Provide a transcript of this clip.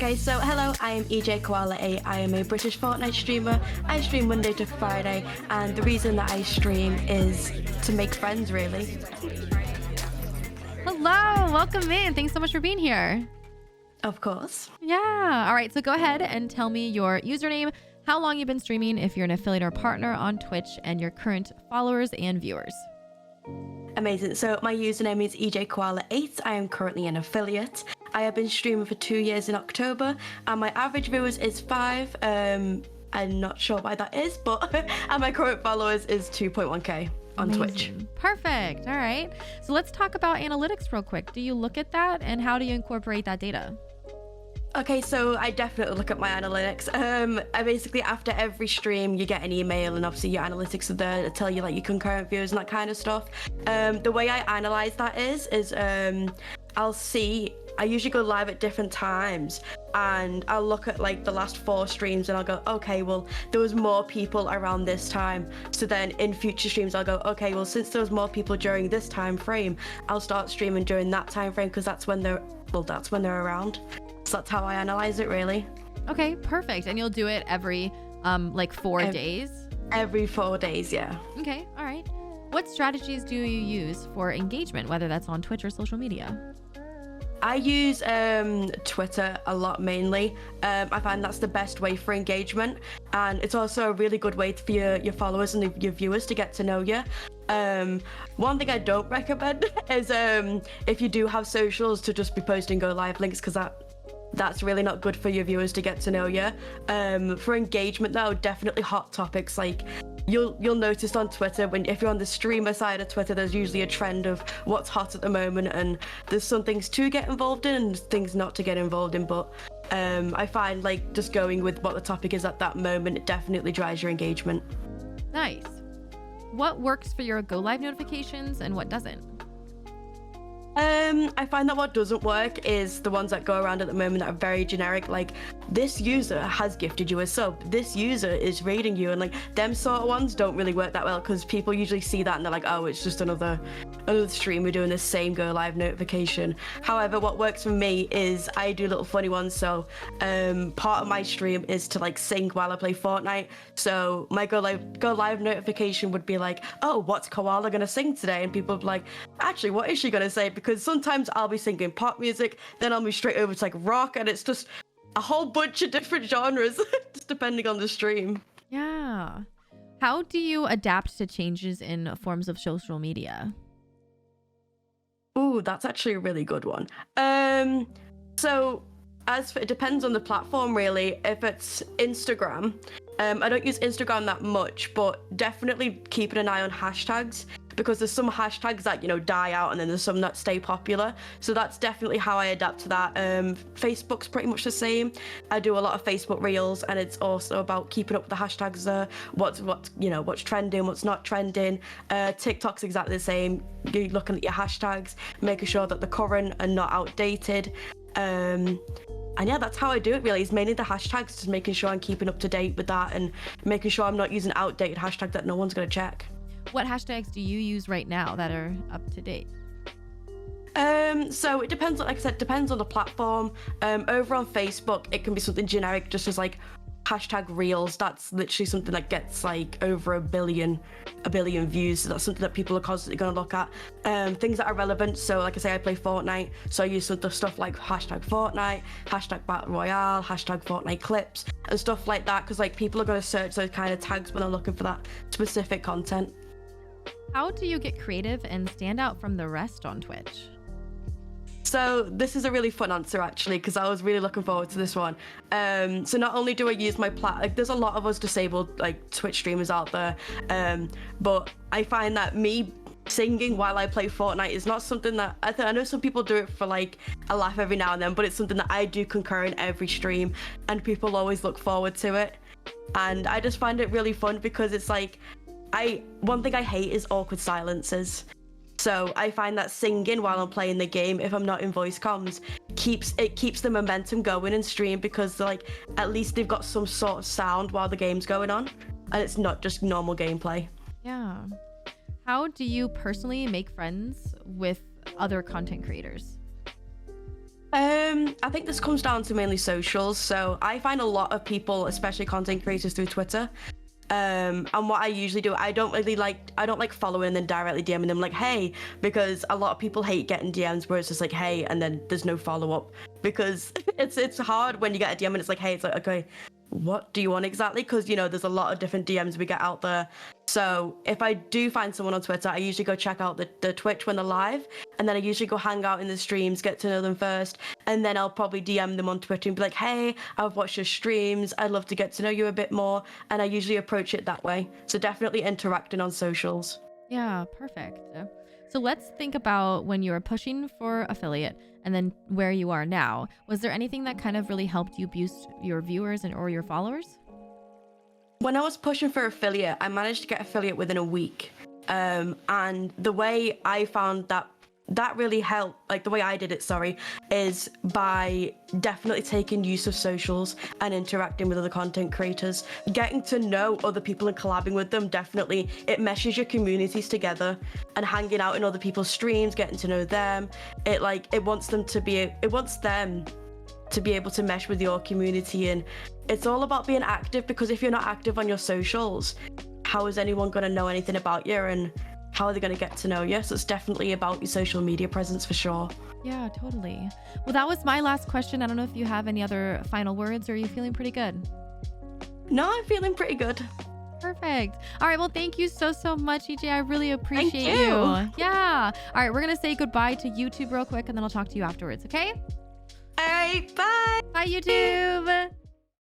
Okay, so hello, I am EJKoala8. I am a British Fortnite streamer. I stream Monday to Friday, and the reason that I stream is to make friends, really. Hello, welcome in. Thanks so much for being here. Of course. Yeah. All right, so go ahead and tell me your username, how long you've been streaming, if you're an affiliate or partner on Twitch, and your current followers and viewers. Amazing. So my username is EJKoala8. I am currently an affiliate. I have been streaming for 2 years in October, and my average viewers is 5. I'm not sure why that is, but and my current followers is 2.1k on Twitch. Perfect. All right. So let's talk about analytics real quick. Do you look at that, and how do you incorporate that data? Okay, so I definitely look at my analytics. I basically, after every stream, you get an email, and obviously your analytics are there to tell you like your concurrent views and that kind of stuff. The way I analyze that is I usually go live at different times, and I'll look at like the last 4 streams, and I'll go, okay, well, there was more people around this time. So then in future streams, I'll go, okay, well, since there was more people during this time frame, I'll start streaming during that time frame because that's when they're around. So that's how I analyze it, really. Okay, perfect. And you'll do it every like 4 days? Every 4 days, yeah. Okay, all right. What strategies do you use for engagement, whether that's on Twitch or social media? I use Twitter a lot mainly. I find that's the best way for engagement, and it's also a really good way for your followers and your viewers to get to know you. One thing I don't recommend is if you do have socials, to just be posting go live links, because that's really not good for your viewers to get to know you. For engagement though, definitely hot topics. Like you'll notice on Twitter, if you're on the streamer side of Twitter, there's usually a trend of what's hot at the moment, and there's some things to get involved in and things not to get involved in. But I find like just going with what the topic is at that moment, it definitely drives your engagement. Nice. What works for your go live notifications and what doesn't? I find that what doesn't work is the ones that go around at the moment that are very generic, like this user has gifted you a sub, this user is raiding you, and like them sort of ones don't really work that well because people usually see that and they're like, oh, it's just another streamer doing the same go live notification. However, what works for me is I do little funny ones. So part of my stream is to like sing while I play Fortnite. So my go live notification would be like, oh, what's Koala gonna sing today? And people would be like, actually, what is she gonna say? Because sometimes I'll be singing pop music, then I'll be straight over to like rock, and it's just a whole bunch of different genres just depending on the stream. Yeah. How do you adapt to changes in forms of social media? Ooh, that's actually a really good one. So it depends on the platform, really. If it's Instagram, I don't use Instagram that much, but definitely keeping an eye on hashtags, because there's some hashtags that, you know, die out, and then there's some that stay popular. So that's definitely how I adapt to that. Facebook's pretty much the same. I do a lot of Facebook reels, and it's also about keeping up with the hashtags there. What's trending, what's not trending. TikTok's exactly the same. You're looking at your hashtags, making sure that they're current and not outdated. And yeah, that's how I do it, really. It's mainly the hashtags, just making sure I'm keeping up to date with that and making sure I'm not using outdated hashtags that no one's going to check. What hashtags do you use right now that are up to date? So it depends, like I said, depends on the platform. Over on Facebook, it can be something generic, just as like hashtag reels. That's literally something that gets like over a billion views. So that's something that people are constantly going to look at. Things that are relevant. So like I say, I play Fortnite, so I use some of the stuff like hashtag Fortnite, hashtag Battle Royale, hashtag Fortnite clips, and stuff like that, because like people are going to search those kind of tags when they're looking for that specific content. How do you get creative and stand out from the rest on Twitch? So this is a really fun answer, actually, because I was really looking forward to this one. So not only do I use my there's a lot of us disabled like Twitch streamers out there, but I find that me singing while I play Fortnite is not something that I know some people do it for like a laugh every now and then, but it's something that I do concur in every stream, and people always look forward to it. And I just find it really fun because it's like, one thing I hate is awkward silences. So I find that singing while I'm playing the game, if I'm not in voice comms, keeps the momentum going in stream, because like at least they've got some sort of sound while the game's going on, and it's not just normal gameplay. Yeah. How do you personally make friends with other content creators? I think this comes down to mainly socials. So I find a lot of people, especially content creators, through Twitter. And what I usually do, I don't like following and then directly DMing them like, hey, because a lot of people hate getting DMs where it's just like, hey, and then there's no follow-up, because it's hard when you get a DM and it's like, hey, it's like, okay, what do you want exactly? Because, you know, there's a lot of different DMs we get out there. So if I do find someone on Twitter, I usually go check out the Twitch when they're live, and then I usually go hang out in the streams, get to know them first, and then I'll probably DM them on Twitter and be like, hey, I've watched your streams, I'd love to get to know you a bit more, and I usually approach it that way. So definitely interacting on socials. Yeah, perfect. So let's think about when you were pushing for affiliate and then where you are now. Was there anything that kind of really helped you boost your viewers or your followers? When I was pushing for affiliate, I managed to get affiliate within a week. And the way I found that really helped, like the way I did it, is by definitely taking use of socials and interacting with other content creators. Getting to know other people and collabing with them, definitely, it meshes your communities together, and hanging out in other people's streams, getting to know them, it wants them to be able to mesh with your community. And it's all about being active, because if you're not active on your socials, how is anyone going to know anything about you, and how are they going to get to know you? So it's definitely about your social media presence for sure. Yeah, totally. Well, that was my last question. I don't know if you have any other final words, or are you feeling pretty good? No, I'm feeling pretty good. Perfect. All right. Well, thank you so much, EJ. I really appreciate Thank you. Yeah. All right. We're going to say goodbye to YouTube real quick, and then I'll talk to you afterwards. Okay? All right, bye. Bye, YouTube.